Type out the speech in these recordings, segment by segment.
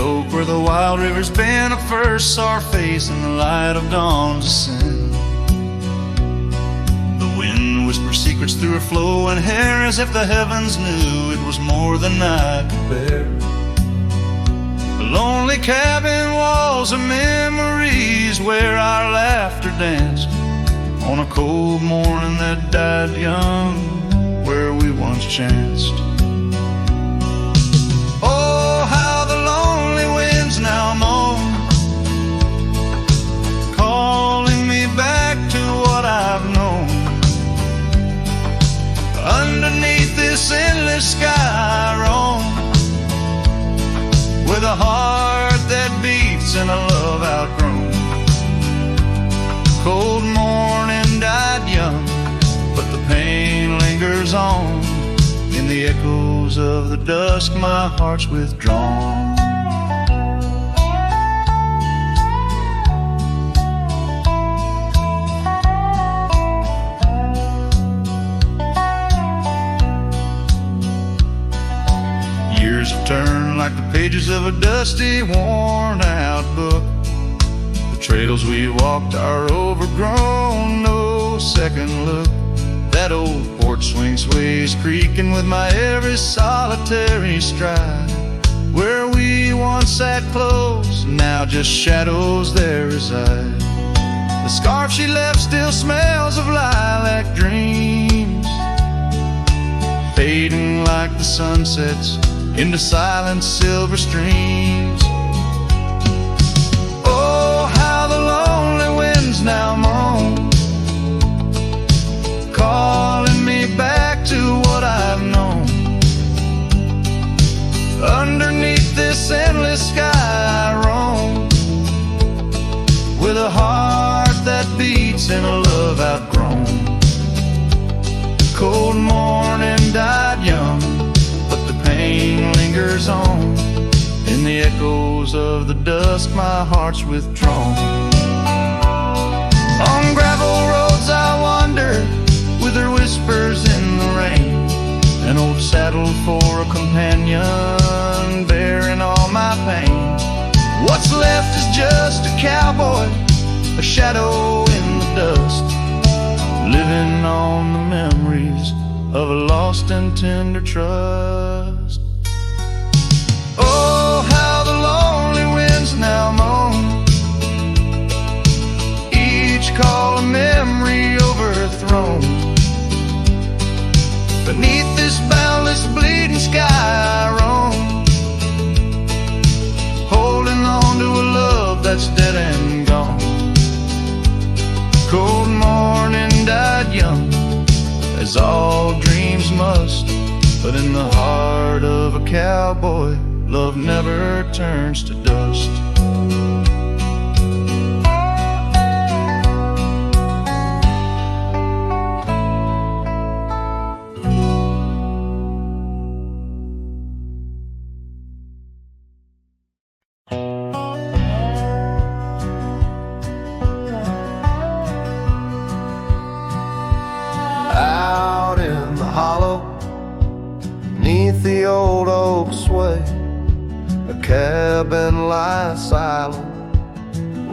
oak where the wild rivers bend, I first saw her face in the light of dawn's ascent. The wind whispered secrets through her flowing hair, as if the heavens knew it was more than I could bear. The lonely cabin walls of memories where our laughter danced on a cold morning that died young, where we once chanced. Oh, how the lonely winds now moan, calling me back to what I've known. Underneath this endless sky I roam, with a heart that beats and a love outgrown. Cold morning died young, but the pain lingers on. In the echoes of the dusk my heart's withdrawn. Years have turned like the pages of a dusty, worn-out book. The trails we walked are overgrown, no second look. That old porch swing sways creaking with my every solitary stride. Where we once sat close, now just shadows there reside. The scarf she left still smells of lilac dreams, fading like the sunsets into silent silver streams. Oh, how the lonely winds now moan, calling me back to what I've known. Underneath this endless sky I roam, with a heart that beats and a love outgrown. Cold morning died young, but the pain lingers on. In the echoes of the dusk my heart's withdrawn. On gravel roads I wander, with her whispers in the rain. An old saddle for a companion, bearing all my pain. What's left is just a cowboy, a shadow in the dust, living on the memories of a lost and tender trust. Oh, how the lonely winds now moan, each call a memory overthrown. Beneath this boundless bleeding sky I roam, holding on to a love that's dead and gone. Cold morning died young, as all dreams must, but in the heart of a cowboy, love never turns to dust. The old oak sway, a cabin lies silent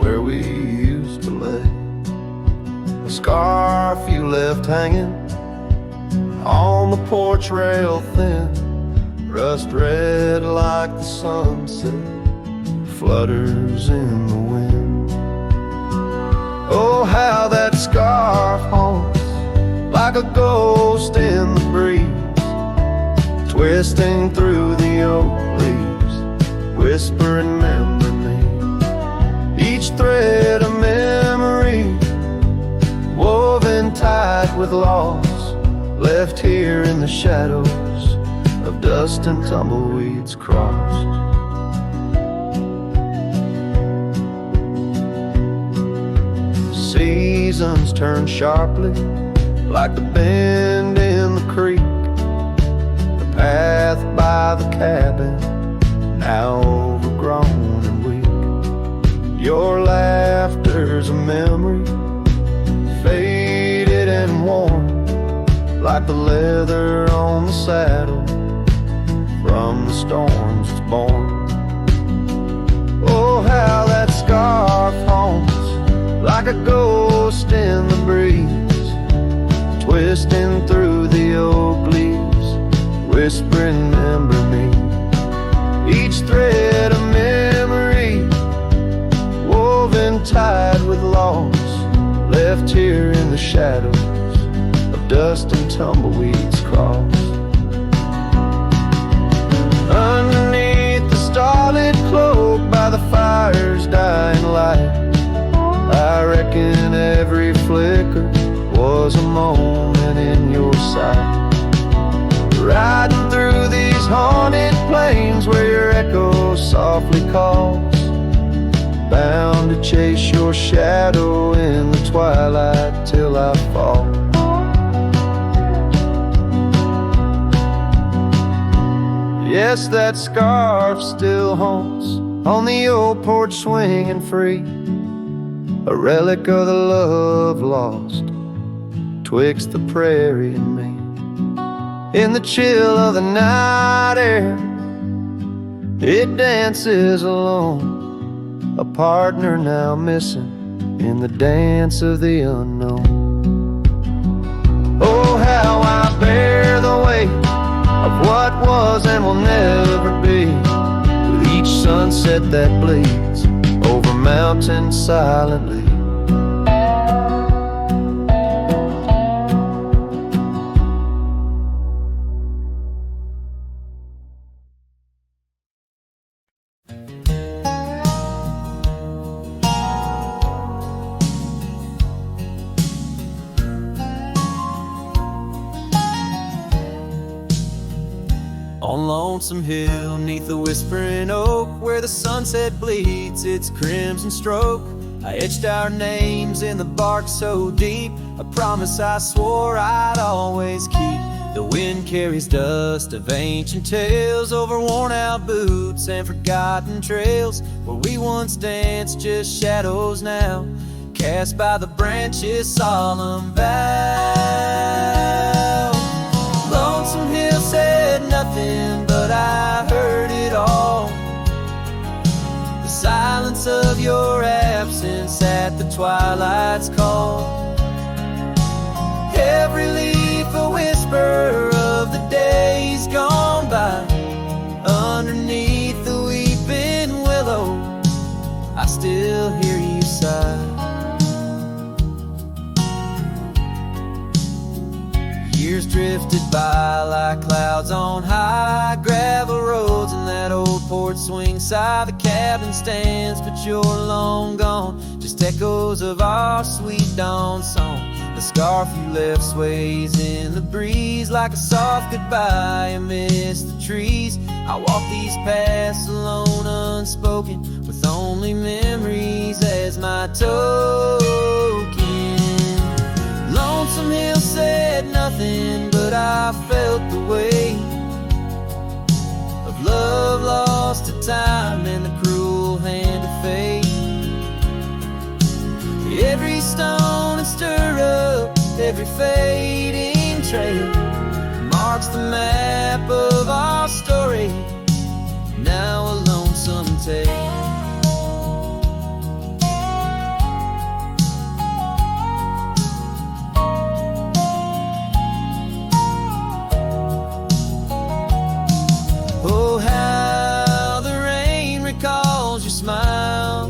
where we used to lay. A scarf you left hanging on the porch rail thin, rust red like the sunset flutters in the wind. Oh, how that scarf haunts like a ghost in the breeze, twisting through the oak leaves, whispering remember me. Each thread a memory, woven tight with loss, left here in the shadows of dust and tumbleweeds crossed. Seasons turn sharply like the bend in the creek, path by the cabin, now overgrown and weak. Your laughter's a memory, faded and worn, like the leather on the saddle from the storms it's born. how that scarf haunts like a ghost in the breeze, twisting through the oak leaves, whispering, remember me. Each thread a memory, woven tied with loss, left here in the shadows of dust and tumbleweeds cross. Underneath the starlit cloak by the fire's dying light, I reckon every flicker was a moment in your sight. Riding through these haunted plains where your echo softly calls, bound to chase your shadow in the twilight till I fall. Yes, that scarf still haunts on the old porch swinging free, a relic of the love lost twixt the prairie and me. In the chill of the night air, it dances alone, a partner now missing in the dance of the unknown. Oh, how I bear the weight of what was and will never be, with each sunset that bleeds over mountains silently. On Lonesome Hill, neath the whispering oak, where the sunset bleeds its crimson stroke, I etched our names in the bark so deep, a promise I swore I'd always keep. The wind carries dust of ancient tales over worn-out boots and forgotten trails, where we once danced just shadows now, cast by the branches' solemn vow. Lonesome Hill said nothing, but I heard it all. The silence of your absence at the twilight's call. Every leaf a whisper of the days gone by. Underneath the weeping willow, I still hear you sigh. Years drifted by like clouds on high, gravel roads and that old porch swing side. The cabin stands, but you're long gone, just echoes of our sweet dawn song. The scarf you left sways in the breeze like a soft goodbye amidst the trees. I walk these paths alone, unspoken, with only memories as my token. Lonesome Hill said nothing, but I felt the weight of love lost to time and the cruel hand of fate. Every stone and stirrup, every fading trail marks the map of our story, now a lonesome tale. Oh, how the rain recalls your smile,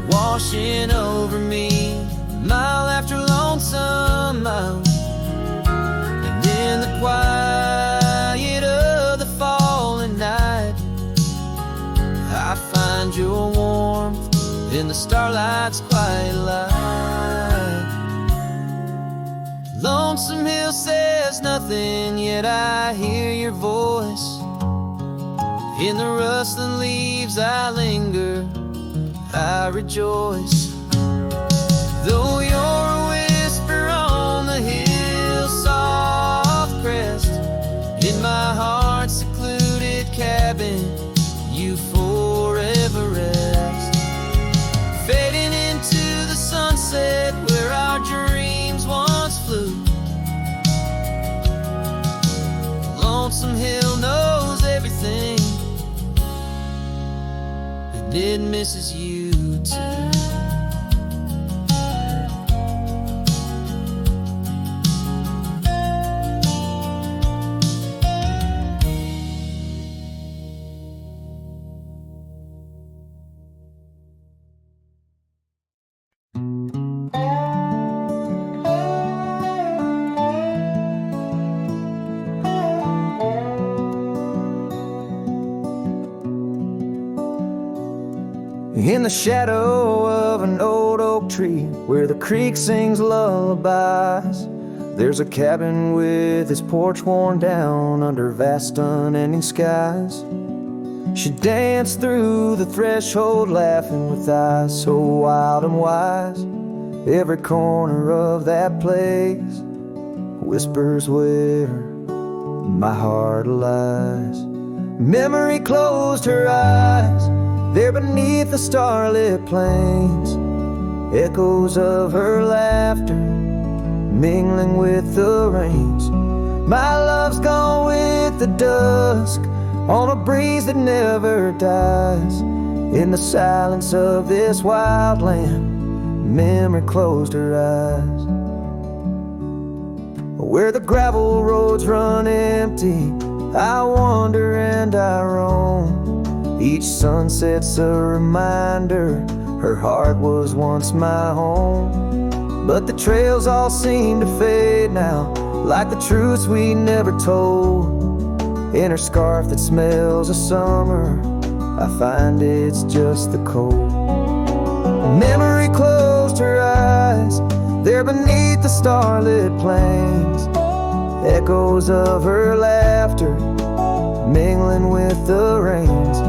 washing over me, mile after lonesome mile. And in the quiet of the falling night, I find your warmth in the starlight's quiet light. Lonesome Hill says nothing, yet I hear your voice. In the rustling leaves I linger, I rejoice. Though you're a whisper on the hill's soft crest, in my heart's secluded cabin you forever rest. Fading into the sunset where our dreams once flew. Lonesome Hill knows everything, did misses you too. In the shadow of an old oak tree where the creek sings lullabies, there's a cabin with its porch worn down under vast unending skies. She danced through the threshold laughing with eyes so wild and wise. Every corner of that place whispers where my heart lies. Memory closed her eyes there beneath the starlit plains, echoes of her laughter mingling with the rains. My love's gone with the dusk on a breeze that never dies. In the silence of this wild land, memory closed her eyes. Where the gravel roads run empty, I wander and I roam. Each sunset's a reminder her heart was once my home. But the trails all seem to fade now, like the truths we never told. In her scarf that smells of summer, I find it's just the cold. Memory closed her eyes there beneath the starlit plains, echoes of her laughter mingling with the rains.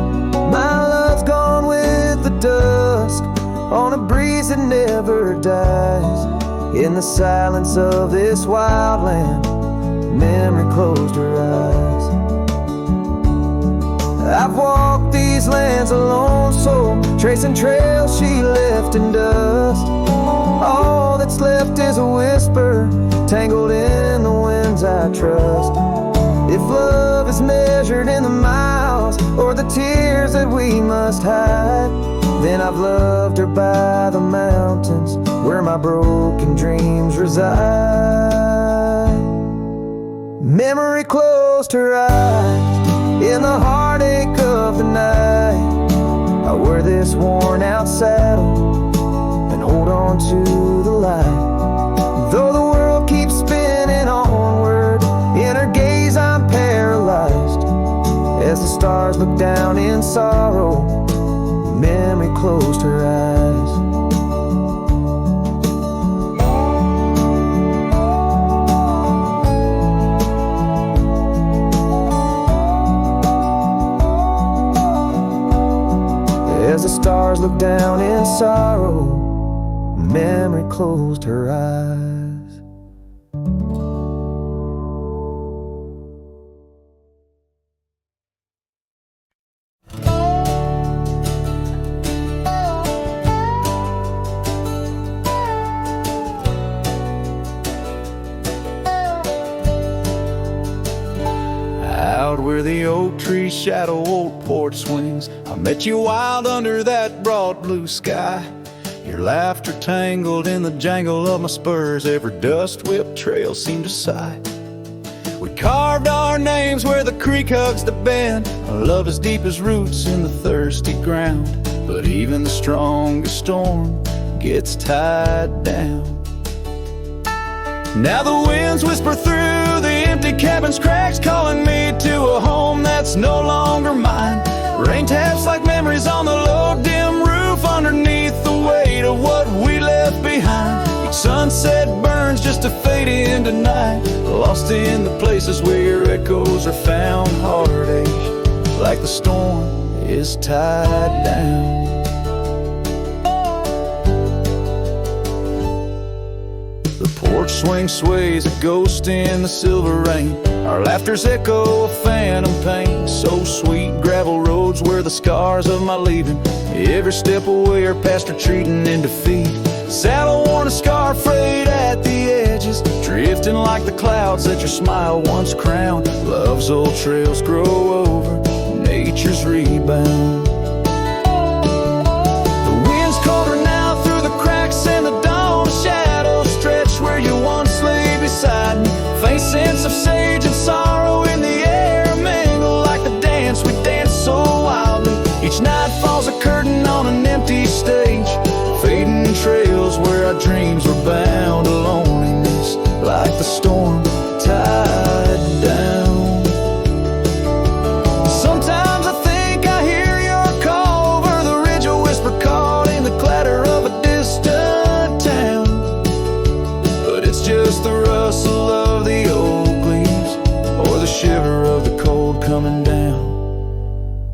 My love's gone with the dusk on a breeze that never dies. In the silence of this wild land, memory closed her eyes. I've walked these lands alone, so tracing trails she left in dust. All that's left is a whisper tangled in the winds I trust. If love is measured in the miles or the tears that we must hide, then I've loved her by the mountains where my broken dreams reside. Memory closed her eyes in the heartache of the night. I wear this worn out saddle and hold on to the light. Though the world keeps spinning onward, in her gaze I'm paralyzed. As the stars look down in sorrow, memory closed her eyes. As the stars look down in sorrow, memory closed her eyes. Out where the oak tree shadow old porch swings, I met you wild under that broad blue sky. Your laughter tangled in the jangle of my spurs, every dust-whipped trail seemed to sigh. We carved our names where the creek hugs the bend, our love as deep as roots in the thirsty ground. But even the strongest storm gets tied down. Now the winds whisper through the empty cabin's cracks, calling me to a home that's no longer mine. Rain taps like memories on the low dim roof, underneath the weight of what we left behind. Each sunset burns just to fade into night, lost in the places where echoes are found. Heartache like the storm is tied down. Porch swing sways a ghost in the silver rain, our laughter's echo a phantom pain. So sweet gravel roads were the scars of my leaving, every step away or past retreating in defeat. Saddle worn a scar frayed at the edges, drifting like the clouds that your smile once crowned. Love's old trails grow over nature's rebound. Each night falls a curtain on an empty stage, fading trails where our dreams were bound to loneliness, like the storm tied down. Sometimes I think I hear your call over the ridge, a whisper caught in the clatter of a distant town. But it's just the rustle of the oak leaves, or the shiver of the cold coming down.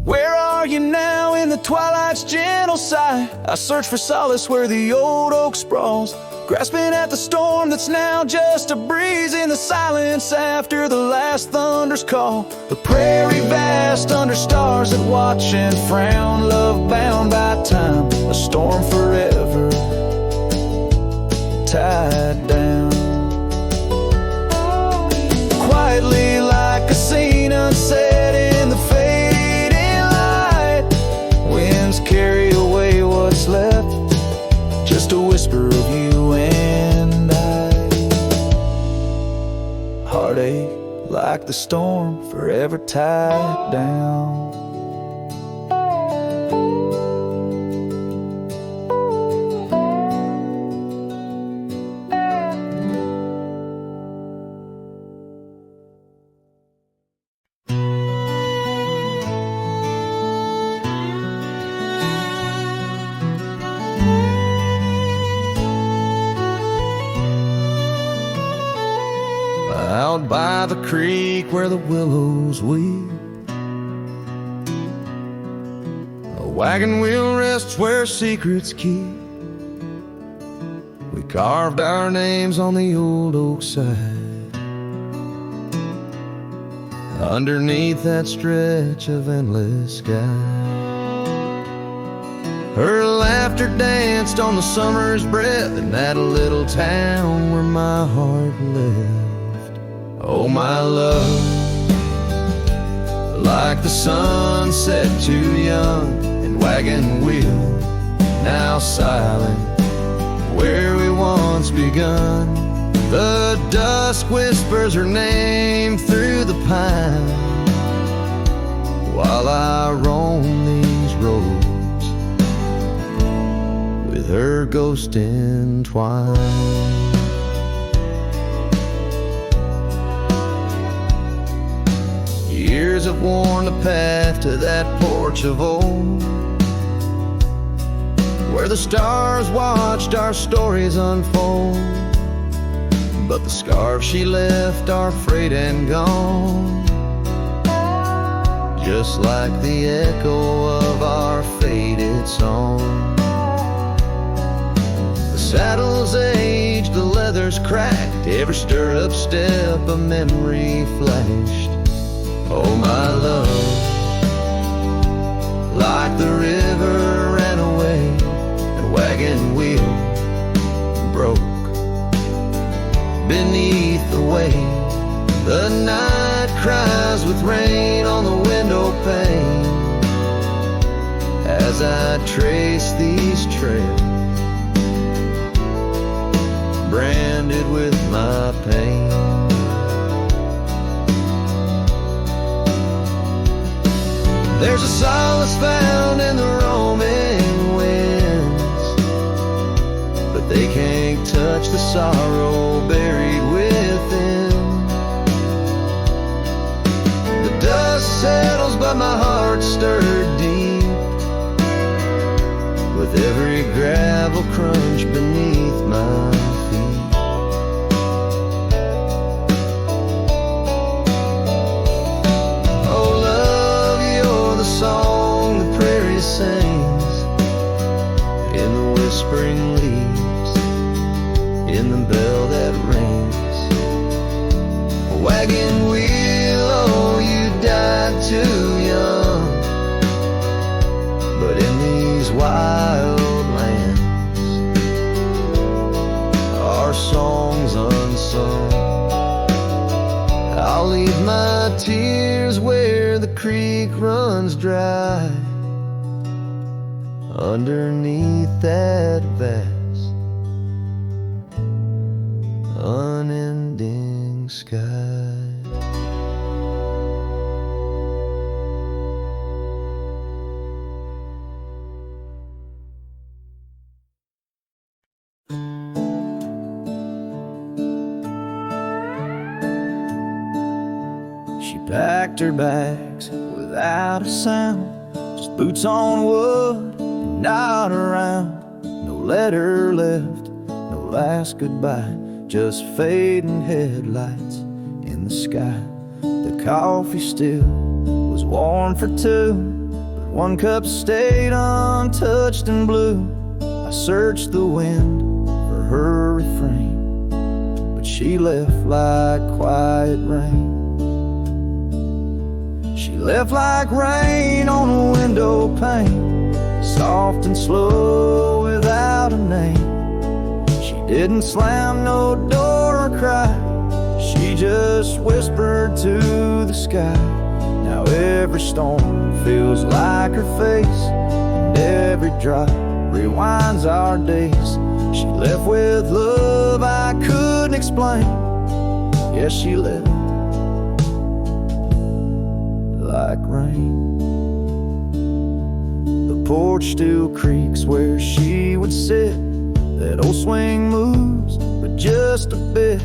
Where are you now in the twilight's gentle sigh? I search for solace where the old oak sprawls, grasping at the storm that's now just a breeze in the silence after the last thunder's call. The prairie vast under stars that watch and frown, love bound by time, a storm forever tied down. Quietly like a scene unset in the fading light, winds carry away what's left, just a whisper of you and I. Heartache like the storm forever tied down. Out by the creek where the willows weep, a wagon wheel rests where secrets keep. We carved our names on the old oak side, underneath that stretch of endless sky. Her laughter danced on the summer's breath in that little town where my heart lived. Oh, my love, like the sunset too young and wagon wheel now silent where we once begun. The dusk whispers her name through the pine while I roam these roads with her ghost entwined. Years have worn the path to that porch of old, where the stars watched our stories unfold. But the scars she left are frayed and gone, just like the echo of our faded song. The saddle's aged, the leather's cracked, every stirrup step a memory flashed. Oh, my love, like the river ran away, the wagon wheel broke beneath the weight. The night cries with rain on the window pane as I trace these trails, branded with my pain. There's a solace found in the roaming winds, but they can't touch the sorrow buried within. The dust settles but my heart stirred deep with every gravel crunch beneath my feet. Song the prairie sings in the whispering leaves, in the bell that rings. A wagon wheel, oh, you died too young, but in these wild lands our songs unsung. I'll leave my tears where the creek runs dry, underneath that vast, unending sky. packed her bags without a sound. Just boots on wood and not around. No letter left, no last goodbye, just fading headlights in the sky. The coffee still was warm for two, but one cup stayed untouched and blue. I searched the wind for her refrain, but she left like quiet rain. She left like rain on a window pane, soft and slow without a name. She didn't slam no door or cry, she just whispered to the sky. Now every storm feels like her face, and every drop rewinds our days. She left with love I couldn't explain. Yes, she left like rain. The porch still creaks where she would sit. That old swing moves, but just a bit,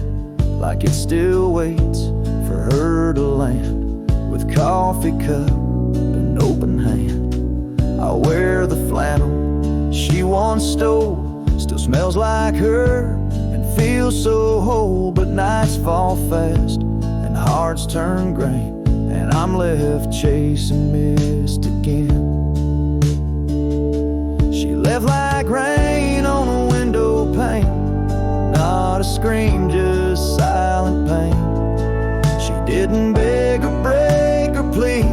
like it still waits for her to land. With coffee cup and open hand, I'll wear the flannel she once stole. Still smells like her and feels so whole. But nights fall fast and hearts turn gray, and I'm left chasing mist again. She left like rain on a window pane, not a scream, just silent pain. She didn't beg or break or plead,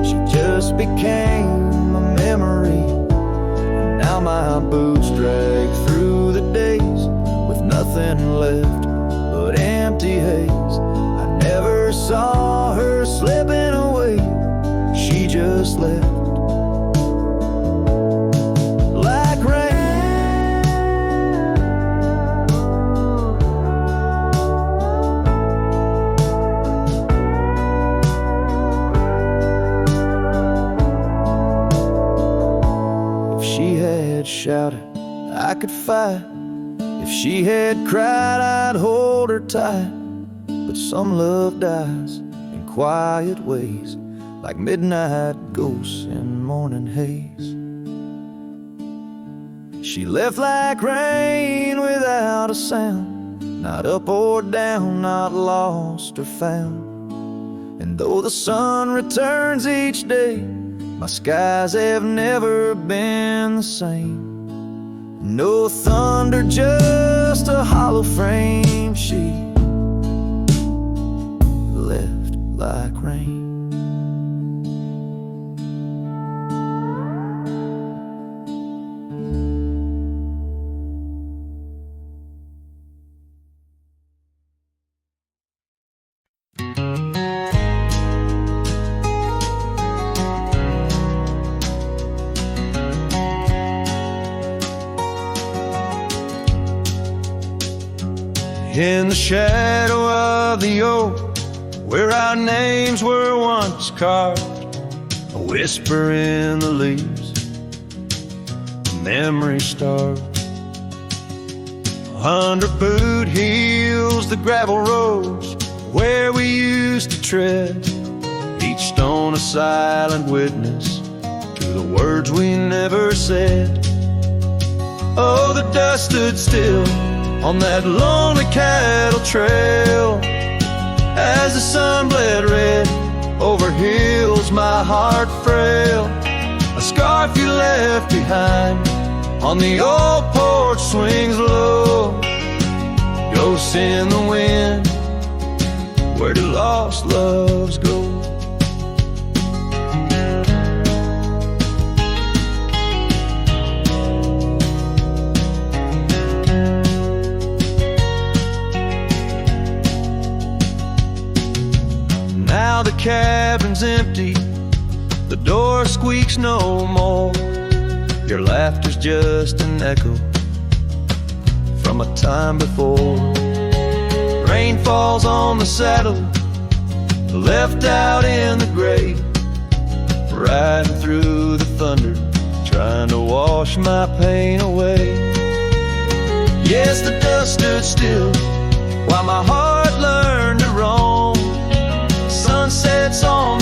she just became a memory. And now my boots drag through the days with nothing left but empty haze. I never saw her slipping away, she just left like rain. If she had shouted, I could fight. If she had cried, I'd hold her tight. But some love dies in quiet ways, like midnight ghosts in morning haze. She left like rain without a sound, not up or down, not lost or found. And though the sun returns each day, my skies have never been the same. No thunder, just a hollow frame. She left like rain. In the shadow of the oak, where our names were once carved, a whisper in the leaves, a memory starved. Under boot heels, the gravel roads where we used to tread, each stone a silent witness to the words we never said. Oh, the dust stood still on that lonely cattle trail as the sun bled red over hills my heart frail. A scarf you left behind on the old porch swings low, ghosts in the wind, where do lost loves go? Now the cabin's empty, the door squeaks no more. Your laughter's just an echo from a time before. Rain falls on the saddle, left out in the gray, riding through the thunder, trying to wash my pain away. Yes, the dust stood still while my heart learned to roam. Sunsets on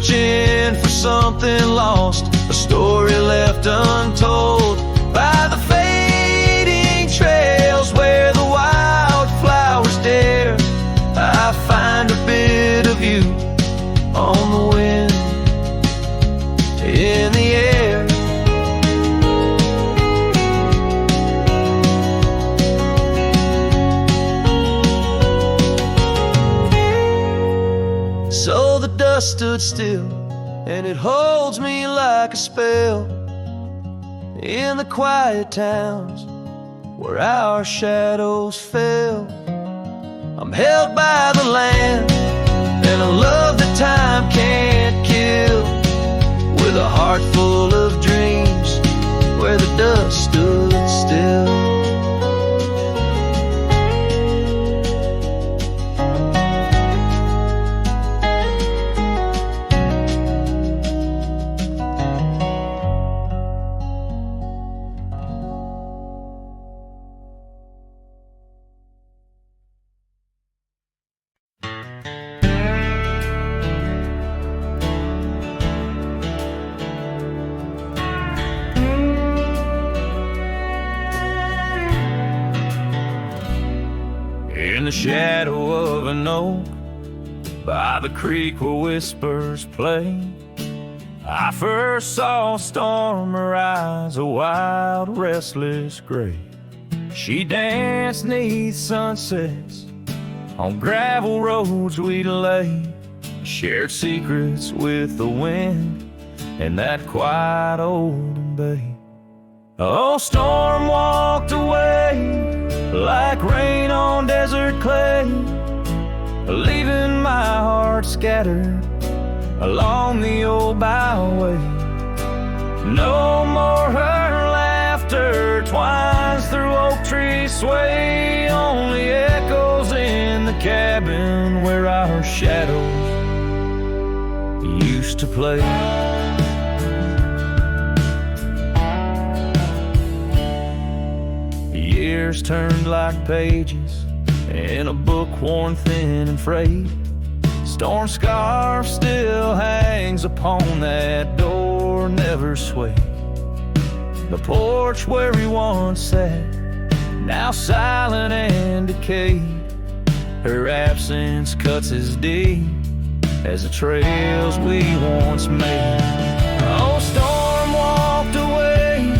searching for something lost, a story left untold by the fading trails where the wildflowers dare. I find a bit of you on the wind, in the air. So the dust stood still, and it holds me like a spell in the quiet towns where our shadows fell. I'm held by the land and a love that time can't kill, with a heart full of dreams where the dust stood still. In the shadow of an oak, by the creek where whispers play, I first saw a storm arise, a wild, restless gray. She danced 'neath sunsets on gravel roads we'd lay, shared secrets with the wind in that quiet old bay. Oh, storm walked away like rain on desert clay, leaving my heart scattered along the old byway. No more her laughter twines through oak tree sway, only echoes in the cabin where our shadows used to play. Years turned like pages in a book worn thin and frayed. Storm scarf still hangs upon that door, never swayed. The porch where we once sat, now silent and decayed. Her absence cuts as deep as the trails we once made. Oh, storm walked away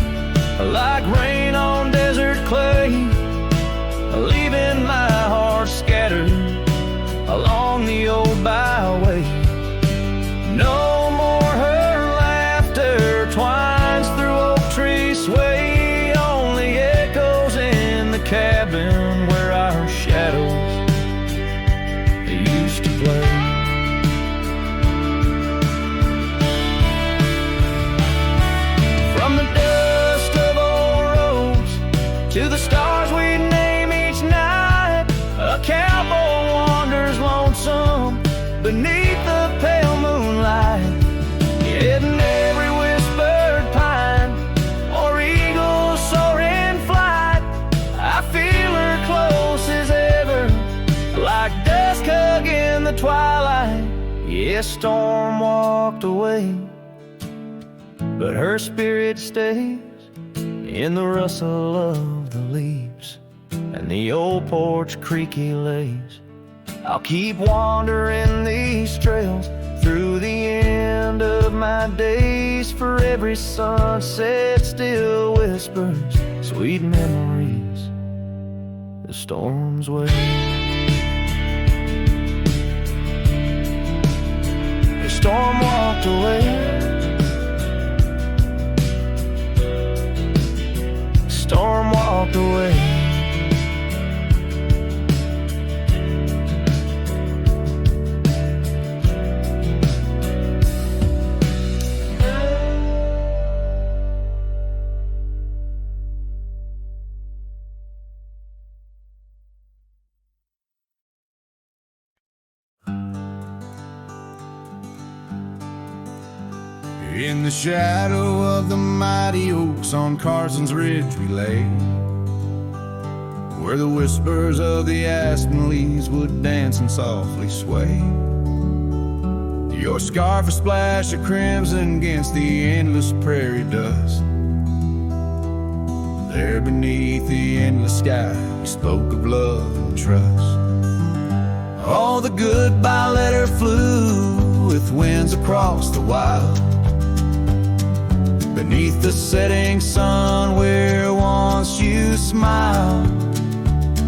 like rain on desert clay, leaving my heart scattered along the old byway. No more her laughter twines through oak tree sway, only echoes in the cabin where our shadows used to play. From the dust of old roads to the stars we name each night, a cowboy wanders lonesome beneath the pale moonlight, hidden every whispered pine or eagle soar in flight. I feel her close as ever, like dusk hugging the twilight. Yes, storm walked away, but her spirit stays in the rustle of the leaves and the old porch creaky lays. I'll keep wandering these trails through the end of my days, for every sunset still whispers sweet memories the storm's way. The storm walked away, storm walked away. In the shadow of the mighty oaks on Carson's Ridge we lay, where the whispers of the aspen leaves would dance and softly sway. The Your scarf a splash of crimson against the endless prairie dust. There beneath the endless sky, we spoke of love and trust. All the goodbye letter flew with winds across the wild. Beneath the setting sun where once you smiled.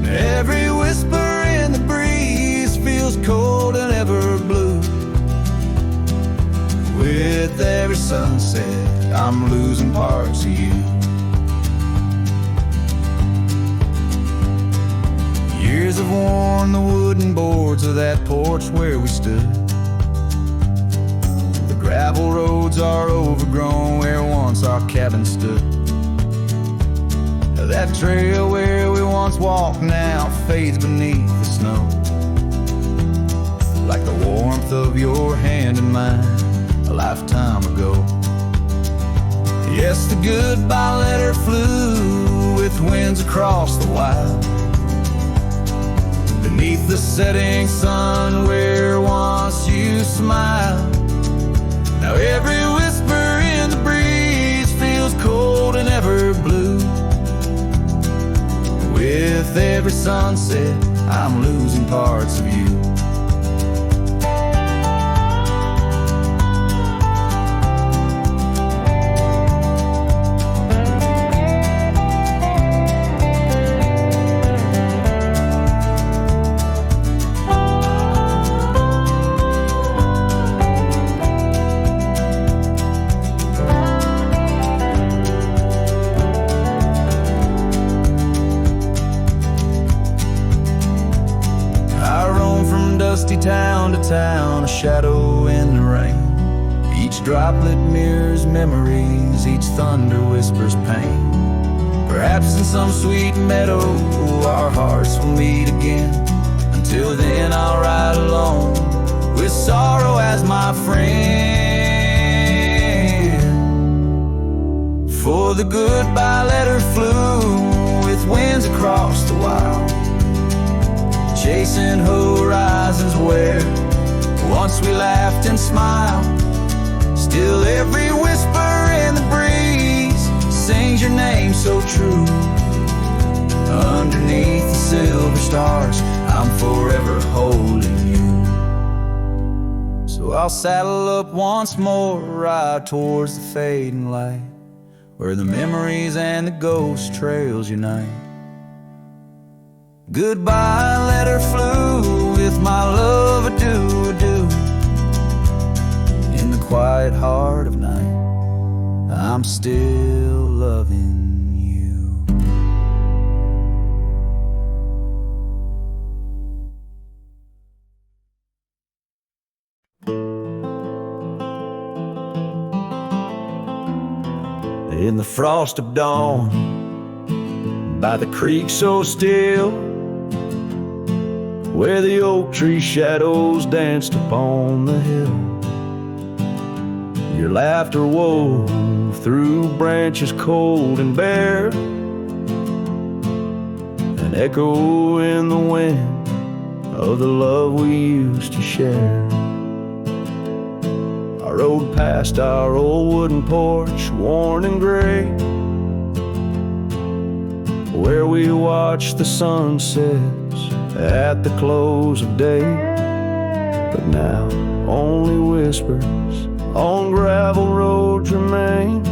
Every whisper in the breeze feels cold and ever blue. With every sunset, I'm losing parts of you. Years have worn the wooden boards of that porch where we stood. The gravel roads are overgrown where once our cabin stood. That trail where we once walked now fades beneath the snow. Like the warmth of your hand in mine a lifetime ago. Yes, the goodbye letter flew with winds across the wild. Beneath the setting sun where once you smiled. Now every whisper in the breeze feels cold and ever blue. With every sunset, I'm losing parts of you. Town to town, a shadow in the rain. Each droplet mirrors memories, each thunder whispers pain. Perhaps in some sweet meadow our hearts will meet again. Until then I'll ride alone with sorrow as my friend. For the goodbye letter flew with winds across the wild, chasing horizons where once we laughed and smiled. Still every whisper in the breeze sings your name so true. Underneath the silver stars, I'm forever holding you. So I'll saddle up once more, ride towards the fading light, where the memories and the ghost trails unite. Goodbye letter flew with my love adieu, adieu. In the quiet heart of night, I'm still loving you. In the frost of dawn, by the creek so still, where the oak tree shadows danced upon the hill, your laughter wove through branches cold and bare, an echo in the wind of the love we used to share. I rode past our old wooden porch, worn and gray, where we watched the sunsets at the close of day. But now only whispers on gravel roads remain,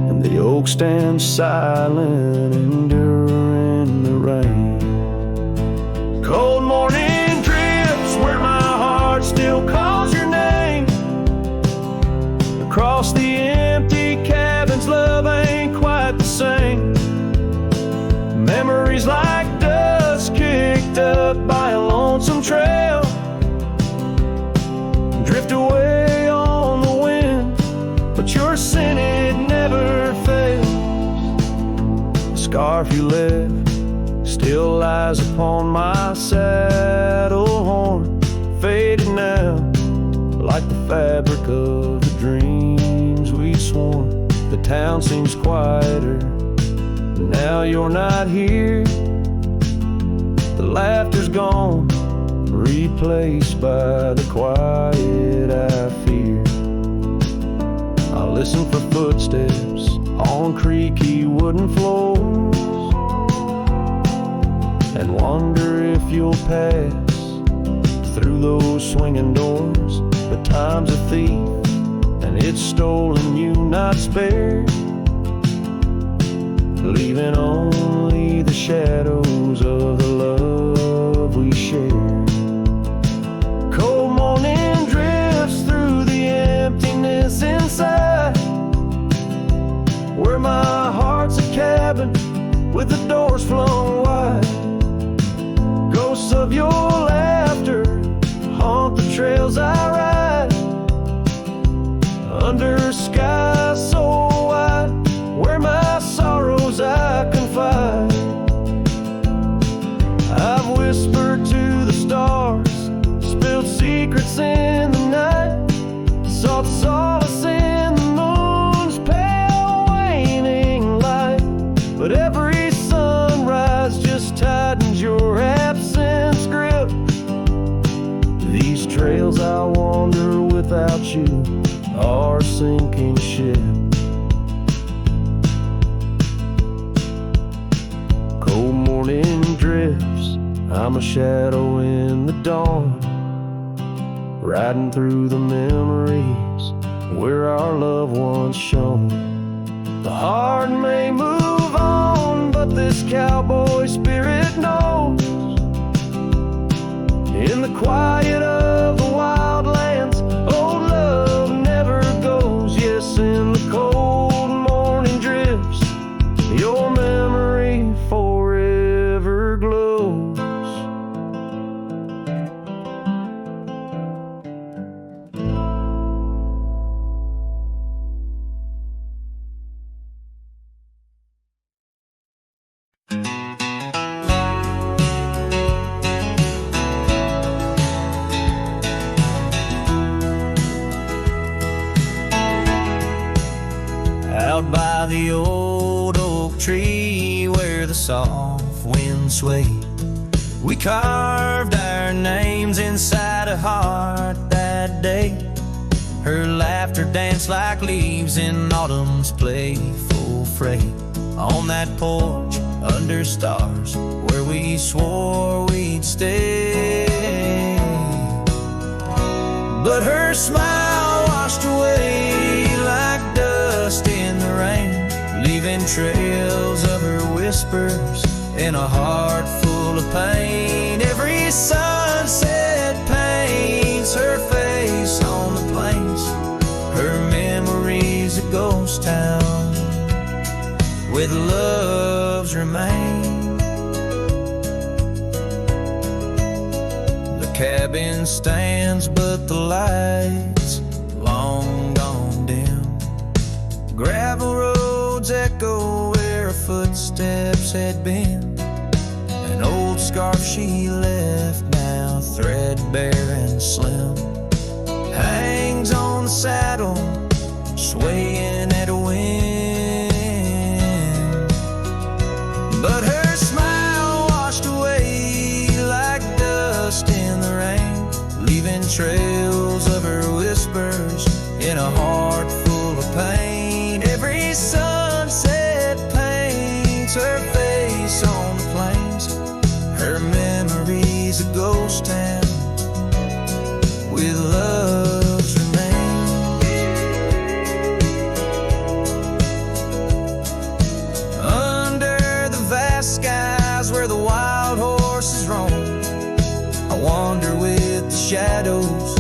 and the oak stands silent, enduring the rain. Cold morning drifts where my heart still calls your name. Across the empty cabins, love ain't quite the same. Memories like dust kicked up by a lonesome trail drift away on the wind, but your scent, it never fails. The scarf you left still lies upon my saddle horn, faded now like the fabric of the dreams we sworn. The town seems quieter now you're not here. The laughter's gone, replaced by the quiet I fear. I listen for footsteps on creaky wooden floors and wonder if you'll pass through those swinging doors. But time's a thief and it's stolen you, not spared, leaving only the shadows of the love we shared. Cold morning drifts through the emptiness inside, where my heart's a cabin with the doors flung wide. Ghosts of your laughter haunt the trails I ride, under skies so wide, where my sorrows I confide. I've whispered to the stars, spilled secrets in the night, sought solace in the moon's pale waning light. But every sunrise just tightens your absence grip. These trails I wander without you are a sinking ship. Cold morning drifts, I'm a shadow in the dawn, riding through the memories where our love once shone. The heart may move on, but this cowboy spirit knows, in the quiet of the wildlands, old love never goes. Yes, in the cold morning drifts, your memory forever glows. Out by the old oak tree where the soft wind swayed, we carved our names inside a heart that day. Her laughter danced like leaves in autumn's playful fray, on that porch under stars where we swore we'd stay. But her smile washed away like dust in the rain, leaving trails of her whispers in a heart full of pain. Every sunset paints her face on the plains, her memory's a ghost town with love's remain. The cabin stands but the lights long gone dim, gravel roads echo where her footsteps had been. An old scarf she left, now threadbare and slim, hangs on the saddle, swaying at a wind. But her smile washed away like dust in the rain, leaving trails of her whispers in a heart full of pain. Every sunset paints her face on the plains, her memory's a ghost town with love's remains. Under the vast skies where the wild horses roam, I wander with the shadows,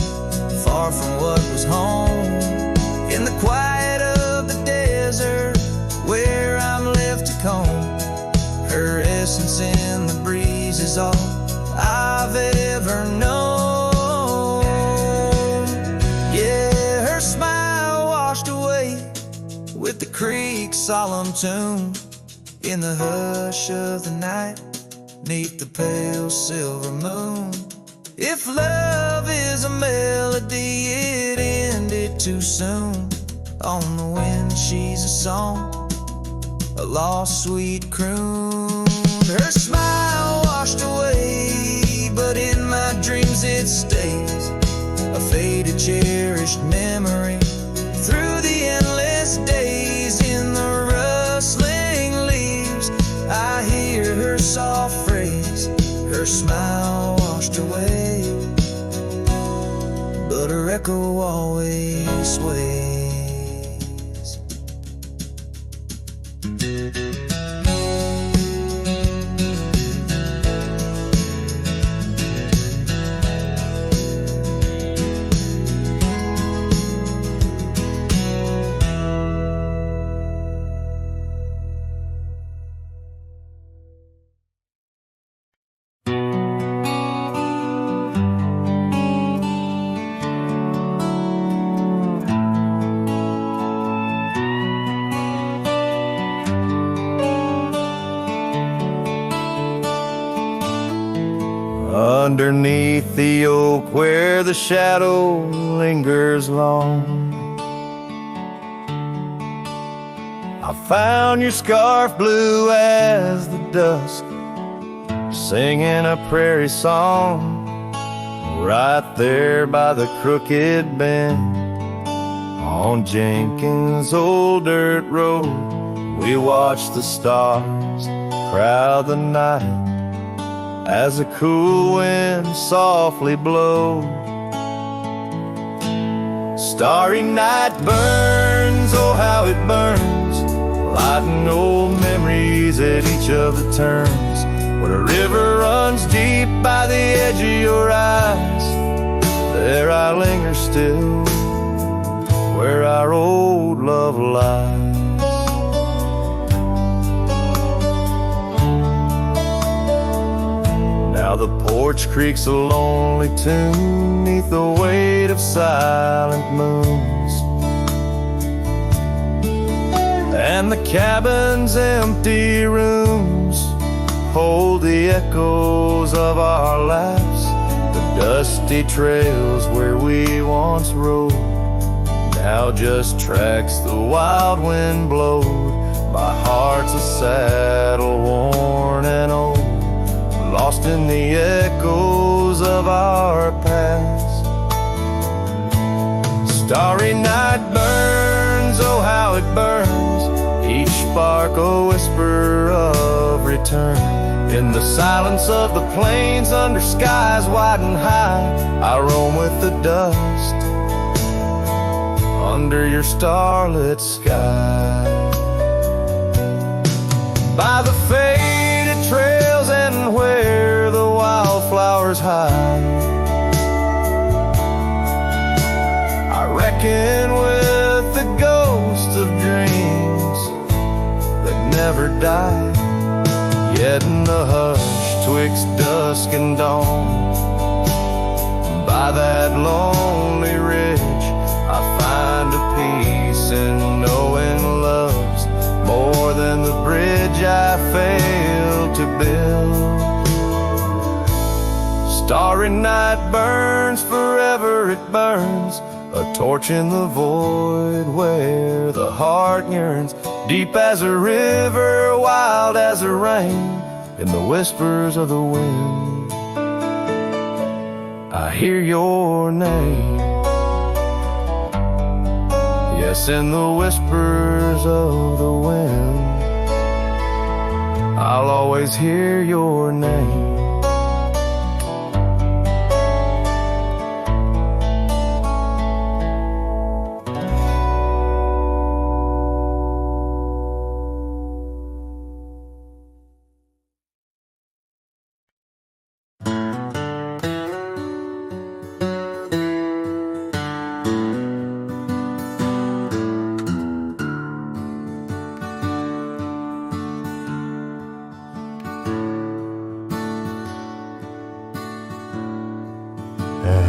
far from what was home. In the quiet of the desert where I'm left to comb, her essence in the breeze is all I've ever known. Yeah, her smile washed away with the creek's solemn tune, in the hush of the night, 'neath the pale silver moon. If love is a melody, it ended too soon. On the wind she's a song, a lost sweet croon. Her smile washed away, but in my dreams seems it stays a faded, cherished memory through the endless days. In the rustling leaves, I hear her soft phrase, her smile washed away, but her echo always sways. Underneath the oak where the shadow lingers long, I found your scarf blue as the dusk, singing a prairie song. Right there by the crooked bend on Jenkins' old dirt road, we watched the stars crowd the night as a cool wind softly blows. Starry night burns, oh how it burns, lighting old memories at each of the turns. Where a river runs deep by the edge of your eyes, there I linger still, where our old love lies. Now the porch creaks a lonely tune neath the weight of silent moons, and the cabin's empty rooms hold the echoes of our laughs. The dusty trails where we once rode now just tracks the wild wind blowed. My heart's a saddle worn and old, lost in the echoes of our past. Starry night burns, oh how it burns, each spark a whisper of return. In the silence of the plains under skies wide and high, I roam with the dust under your starlit sky. By the faded trails and where the wildflowers hide, I reckon with the ghosts of dreams that never die. Yet in the hush twixt dusk and dawn, by that lonely ridge, I find a peace in knowing love's more than the bridge I failed to build. Starry night burns, forever it burns, a torch in the void where the heart yearns. Deep as a river, wild as a rain, in the whispers of the wind, I hear your name. Yes, in the whispers of the wind, I'll always hear your name.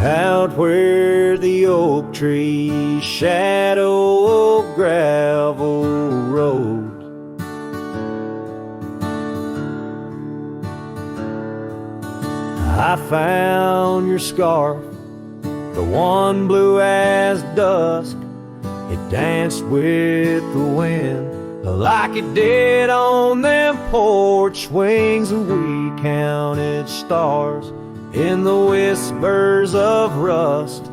Out where the oak trees shadow a gravel road, I found your scarf, the one blue as dusk. It danced with the wind like it did on them porch swings, and we counted stars in the whispers of rust,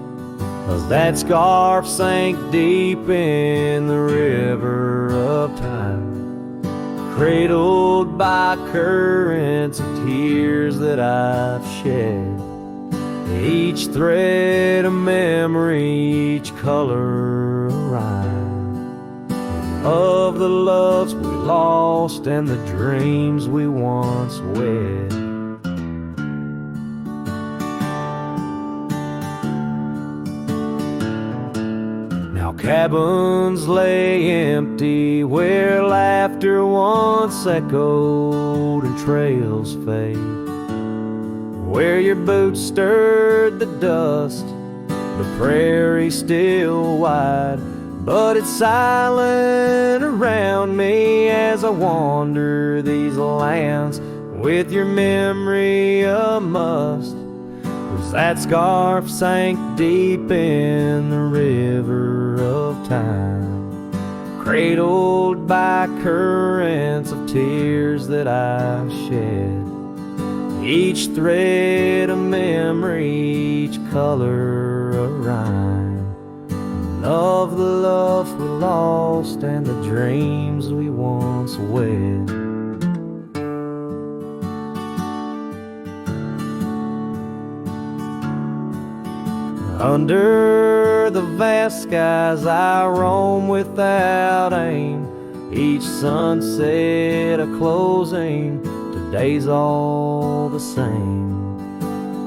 'cause that scarf sank deep in the river of time, cradled by currents of tears that I've shed. Each thread a memory, each color a rhyme, of the loves we lost and the dreams we once wed. Now cabins lay empty where laughter once echoed and trails fade, where your boots stirred the dust, the prairie still wide, but it's silent around me as I wander these lands with your memory a must, 'cause that scarf sank deep in the river of time, cradled by currents of tears that I've shed. Each thread a memory, each color a rhyme, of the love we lost and the dreams we once wed. Under the vast skies I roam without aim, each sunset a closing, today's all the same.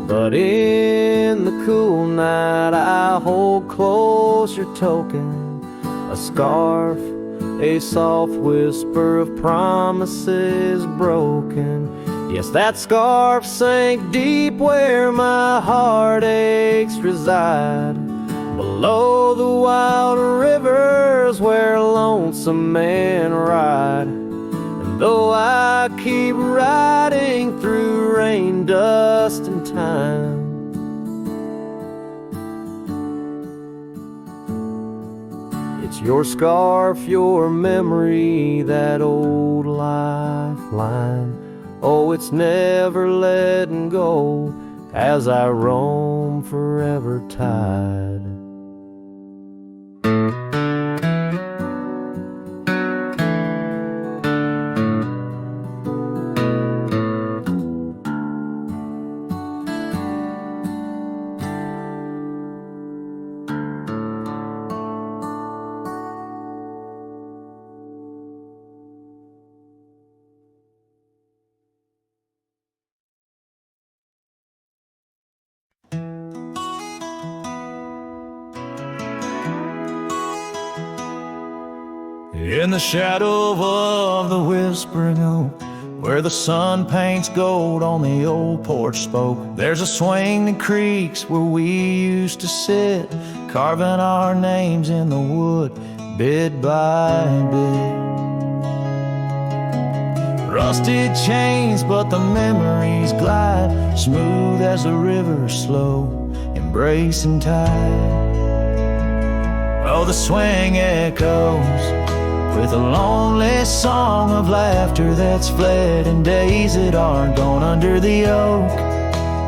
But in the cool night I hold close your token, a scarf, a soft whisper of promises broken. Yes, that scarf sank deep where my heartaches reside, below the wild rivers where lonesome men ride. And though I keep riding through rain, dust, and time, it's your scarf, your memory, that old lifeline. Oh, it's never letting go as I roam forever tied. In the shadow of the whispering oak, where the sun paints gold on the old porch spoke, there's a swing that creaks where we used to sit, carving our names in the wood, bit by bit. Rusted chains, but the memories glide, smooth as the river, slow, embracing tide. Oh, the swing echoes with a lonely song of laughter that's fled, and days that aren't gone under the oak,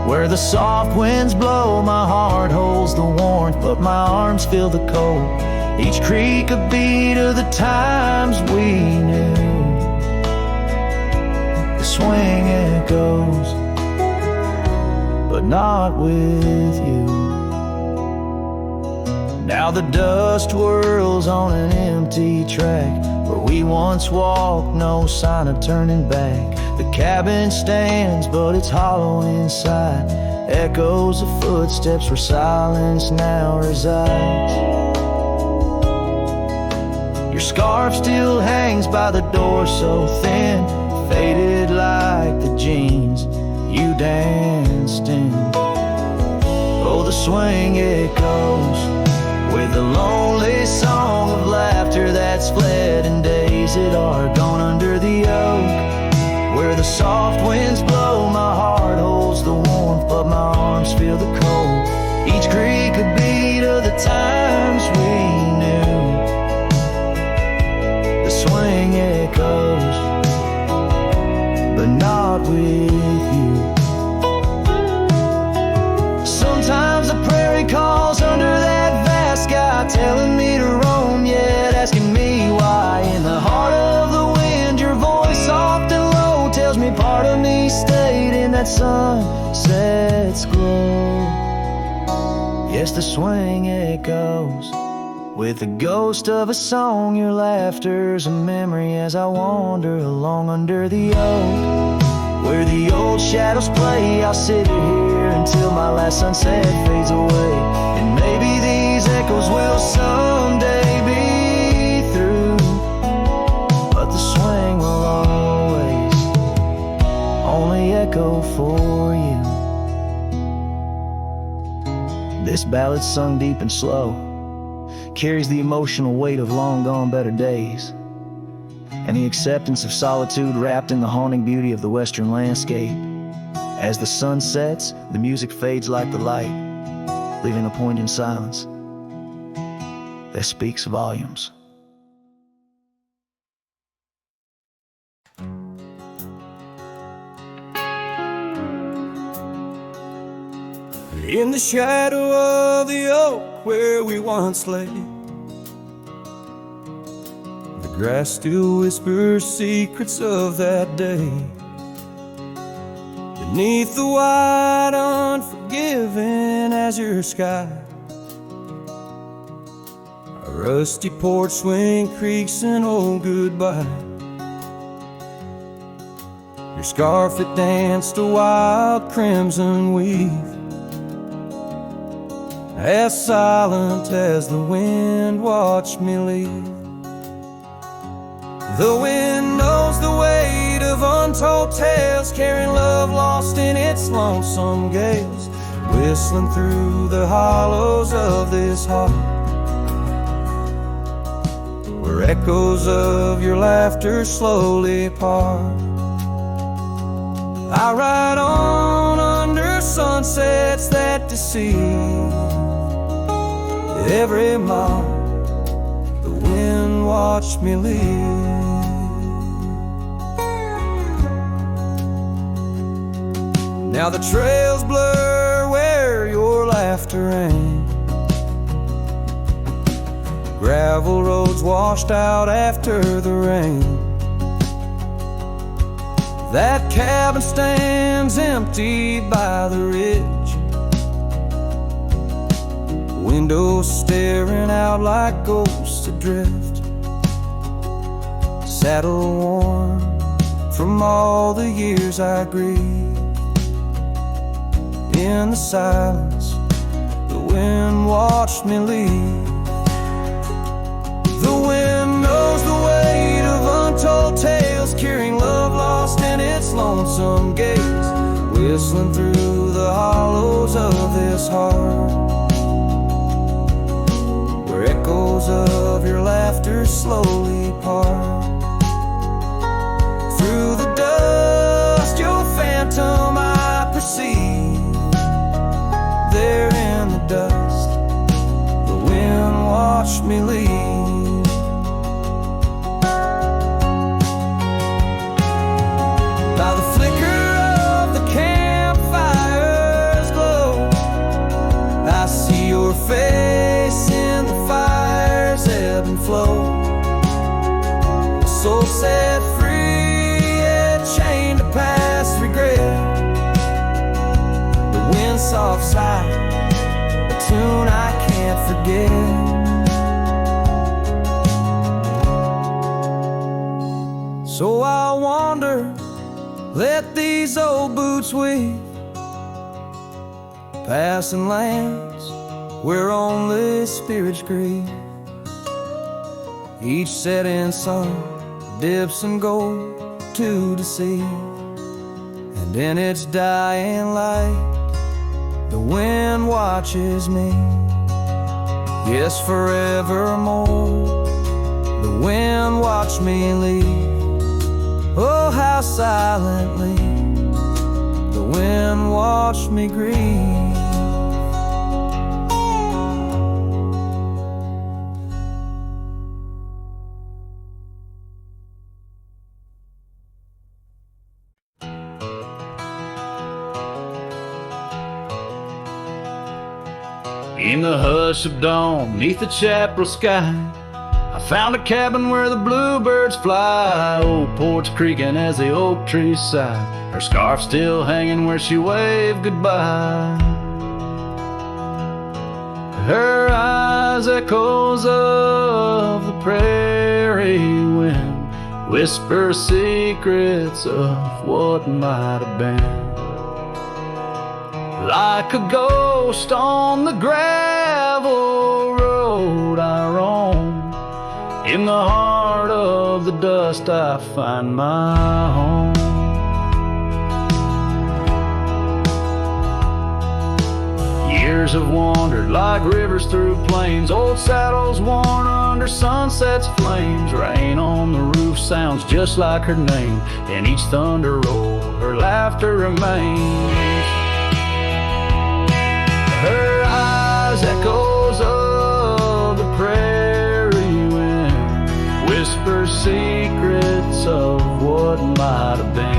where the soft winds blow. My heart holds the warmth, but my arms feel the cold. Each creak a beat of the times we knew. The swing echoes, but not with you. Now the dust whirls on an empty track where we once walked, no sign of turning back. The cabin stands, but it's hollow inside, echoes of footsteps where silence now resides. Your scarf still hangs by the door, so thin, faded like the jeans you danced in. Oh, the swing echoes with a lonely song of laughter that's fled, and days that are gone under the oak, where the soft winds blow. My heart holds the warmth, but my arms feel the cold. Each creak a beat of the times we knew. The swing echoes, but not with you. asking me why. In the heart of the wind, your voice soft and low tells me part of me stayed in that sunset's glow. Yes, the swing echoes with the ghost of a song. Your laughter's a memory as I wander along under the oak, where the old shadows play. I'll sit here until my last sunset fades away, and maybe these echoes will someday be through, but the swing will always only echo for you. This ballad's sung deep and slow, carries the emotional weight of long gone better days, and the acceptance of solitude wrapped in the haunting beauty of the western landscape. As the sun sets, the music fades like the light, leaving a poignant silence that speaks volumes. In the shadow of the oak where we once lay, the grass still whispers secrets of that day. Beneath the wide, unforgiving azure sky, a rusty porch swing creaks an old goodbye. Your scarf it danced a wild crimson weave, as silent as the wind watched me leave. The wind knows the weight of untold tales, carrying love lost in its lonesome gales, whistling through the hollows of this heart, where echoes of your laughter slowly part. I ride on under sunsets that deceive. Every mile the wind watched me leave. Now the trails blur where your laughter rang, gravel roads washed out after the rain. That cabin stands empty by the ridge, windows staring out like ghosts adrift, saddle worn from all the years I grieved. In the silence, the wind watched me leave. The wind knows the weight of untold tales, carrying love lost in its lonesome gaze, whistling through the hollows of this heart, where echoes of your laughter slowly part. Through the dust, your phantom I perceive. There in the dust, the wind watched me leave. By the flicker of the campfire's glow, I see your face in the fire's ebb and flow. A soul set free, yet chained to past regret. The wind soft sigh, a tune I can't forget. So I'll wander, let these old boots weave, passing lands where only spirits grieve. Each setting sun dips in gold to deceive, and in its dying light the wind watches me. Yes, forevermore the wind watched me leave. Oh, how silently the wind watched me grieve. In the hush of dawn, neath the chapel sky, I Found a cabin where the bluebirds fly, old porch creaking as the oak trees sigh, her scarf still hanging where she waved goodbye. Her eyes echoes of the prairie wind, whisper secrets of what might have been. Like a ghost on the gravel road I roam, in the heart of the dust I find my home. Years have wandered like rivers through plains, old saddles worn under sunset's flames. Rain on the roof sounds just like her name, in each thunder roll her laughter remains. Her eyes echoes of the prairie wind, whisper secrets of what might have been.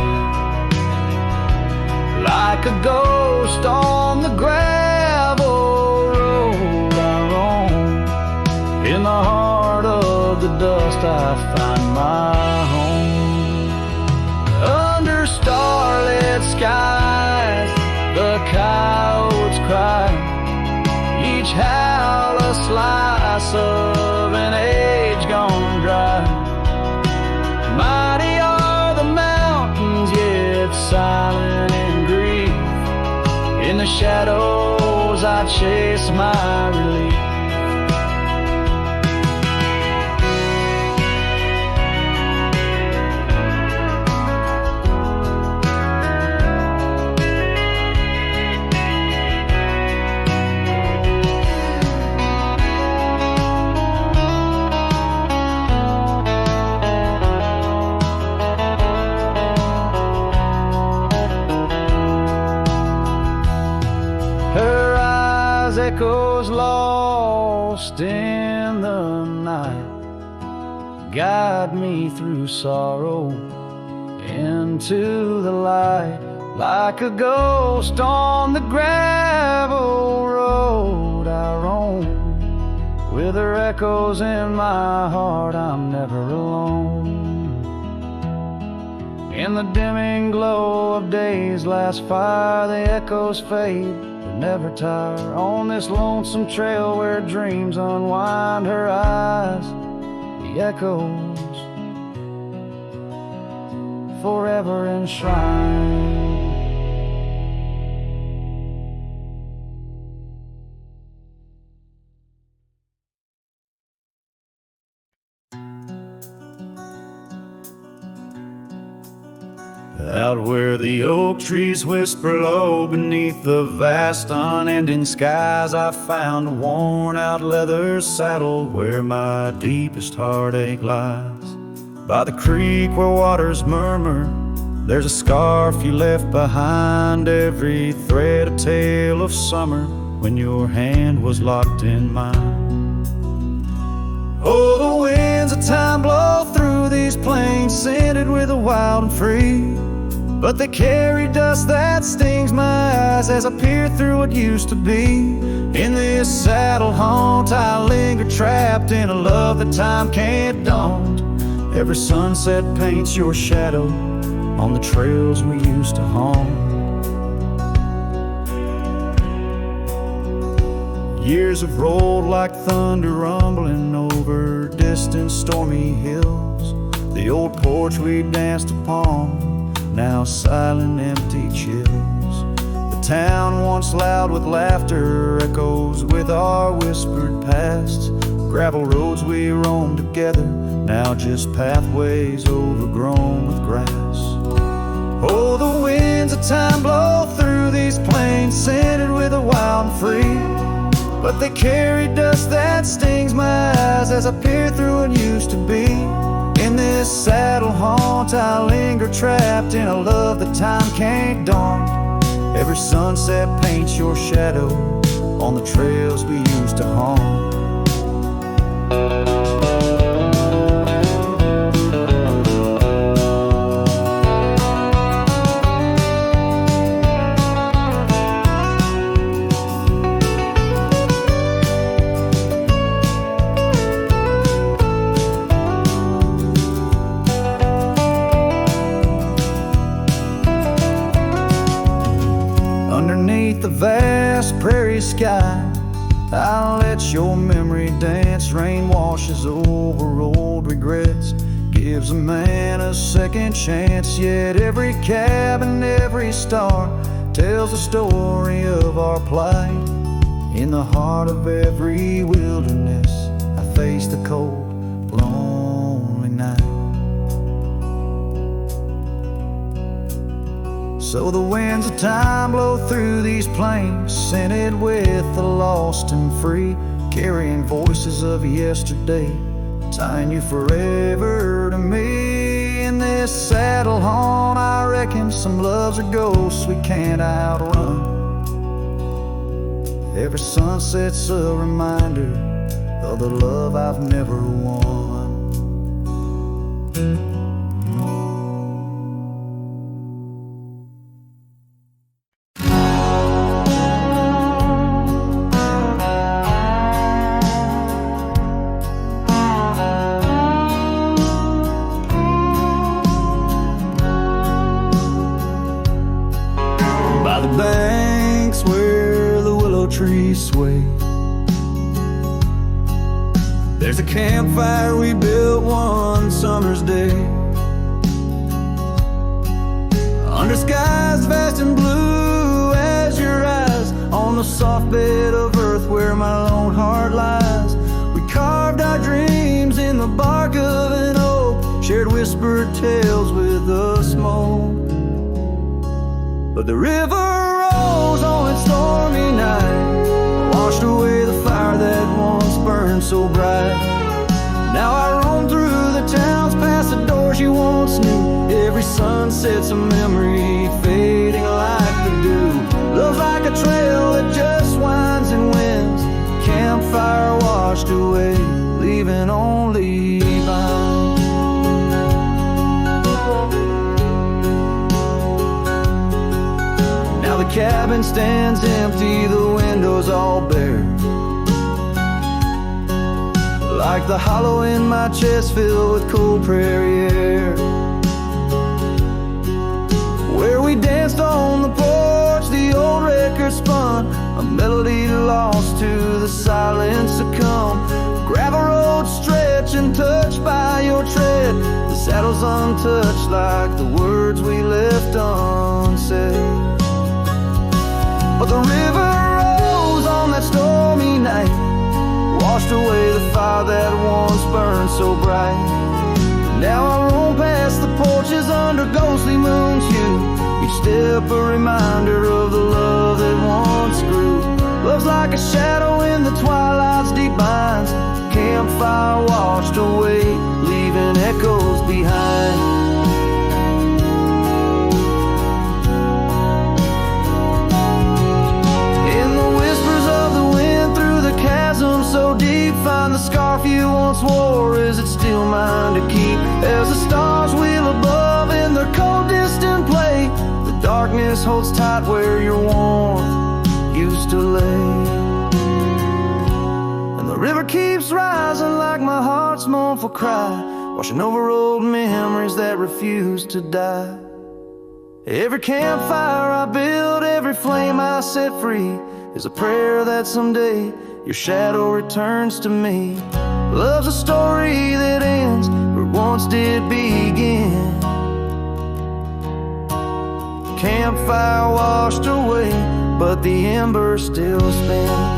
Like a ghost on the gravel road I roam, in the heart of the dust I find my home. Under starlit skies the coyotes cry, each howl a slice of an age gone dry. Mighty are the mountains, yet silent in grief. In the shadows I chase my relief. Echoes lost in the night, guide me through sorrow into the light. Like a ghost on the gravel road I roam, with her echoes in my heart I'm never alone. In the dimming glow of day's last fire the echoes fade, never tire. On this lonesome trail where dreams unwind, her eyes, the echoes forever enshrined. Out where the oak trees whisper low beneath the vast unending skies, I found a worn out leather saddle where my deepest heartache lies. By the creek where waters murmur, there's a scarf you left behind, every thread a tale of summer when your hand was locked in mine. Oh, the winds of time blow through these plains, scented with the wild and free, but they carry dust that stings my eyes as I peer through what used to be. In this saddle haunt I linger, trapped in a love that time can't daunt. Every sunset paints your shadow on the trails we used to haunt. Years have rolled like thunder rumbling over distant stormy hills. The old porch we danced upon, now silent, empty chills. The town once loud with laughter echoes with our whispered past. Gravel roads we roamed together, now just pathways overgrown with grass. Oh, the winds of time blow through these plains, scented with the wild and free, but they carry dust that stings my eyes as I peer through what used to be. In this saddle haunt I linger, trapped in a love that time can't daunt. Every sunset paints your shadow on the trails we used to haunt. beneath the vast prairie sky. I'll let your memory dance. Rain washes over old regrets, gives a man a second chance. Yet every cabin, every star tells the story of our plight. In the heart of every wilderness, I face the cold, lonely night. So the winds of time blow through these plains, scented with the lost and free, carrying voices of yesterday, tying you forever to me. In this saddle haunt, I reckon some loves are ghosts we can't outrun. Every sunset's a reminder of the love I've never won. By the banks where the willow trees sway, there's a campfire we built one summer's day. Under skies vast and blue as your eyes, on the soft bed of earth where my lone heart lies. We carved our dreams in the bark of an oak, shared whispered tales with the smoke. But the river rose on its stormy night, washed away the fire that once burned so bright. Now I roam through the towns, past the doors you once knew. Every sunset's a memory fading like the dew. Love's like a trail that just winds and wins, campfire washed away, leaving only vines. Now the cabin stands empty, the windows all bare, like the hollow in my chest filled with cold prairie air. Where we danced on the porch, the old record spun, a melody lost to the silence succumb. Gravel road stretch and touched by your tread, the saddle's untouched like the words we left unsaid. But the river rose on that stormy night, washed away the fire that once burned so bright. Now I roam past the porches under ghostly moon's hue, each step a reminder of the love that once grew. Love's like a shadow in the twilight's deep binds, campfire washed away, leaving echoes behind. Chasm so deep, find the scarf you once wore. Is it still mine to keep? As the stars wheel above in their cold distant play, the darkness holds tight where your warmth used to lay. And the river keeps rising like my heart's mournful cry, washing over old memories that refuse to die. Every campfire I build, every flame I set free, is a prayer that someday your shadow returns to me. Love's a story that ends where it once did begin. Campfire washed away, but the embers still spin.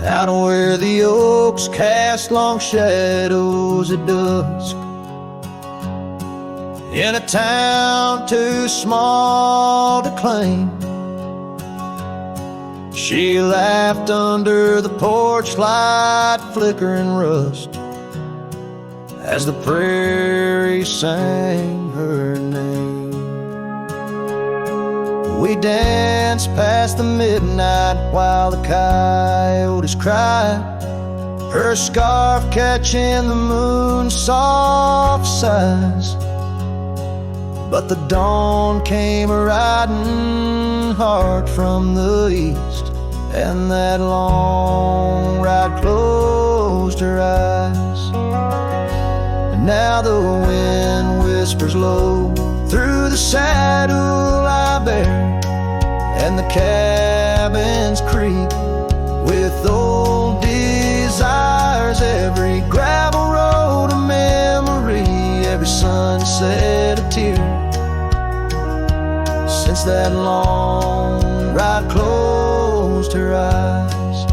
Out where the oaks cast long shadows at dusk, in a town too small to claim, she laughed under the porch light flickering rust as the prairie sang her name. We danced past the midnight while the coyotes cried, her scarf catching the moon's soft sighs. But the dawn came riding hard from the east, and that long ride closed her eyes. And now the wind whispers low through the saddle I bear, and the cabins creak with old desires. Every gravel road a memory, every sunset a tear, since that long ride closed her eyes.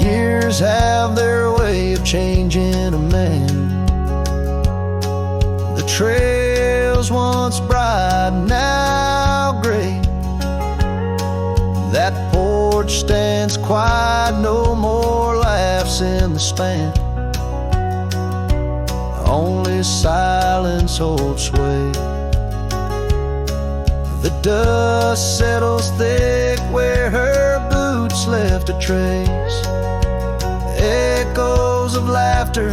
Years have their way of changing a man. The trails once bright, now gray. That porch stands quiet, no more laughs in the span. Only silence holds sway. The dust settles thick where her boots left a trace. Echoes of laughter,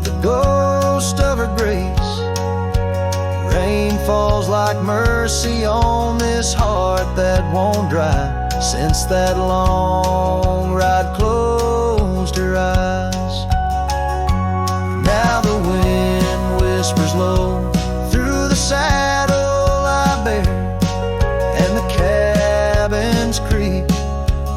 the ghost of her grace. Rain falls like mercy on this heart that won't dry, since that long ride closed her eyes. Now the wind whispers low through the saddle I bear, and the cabins creak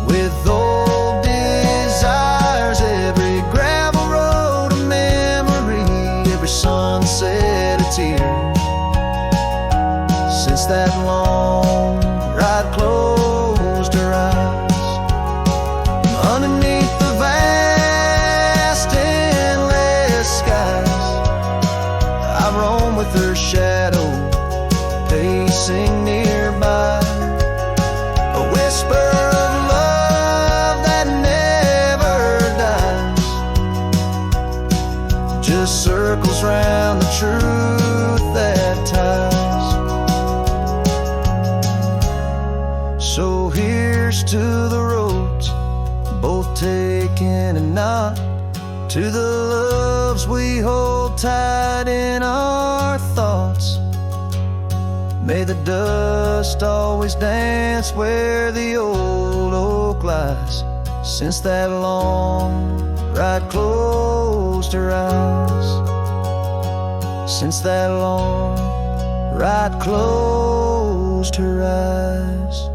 with old desires. Every gravel road a memory, every sunset a tear, since that long ride closed her eyes. Underneath the vast endless skies, I roam with her shadow pacing nearby. A whisper of love that never dies, just circles round the truth that ties. So here's to the roads, both taken and not, to the loves we hold tight in our thoughts. May the dust always dance where the old oak lies, since that long ride closed her eyes, since that long ride closed her eyes.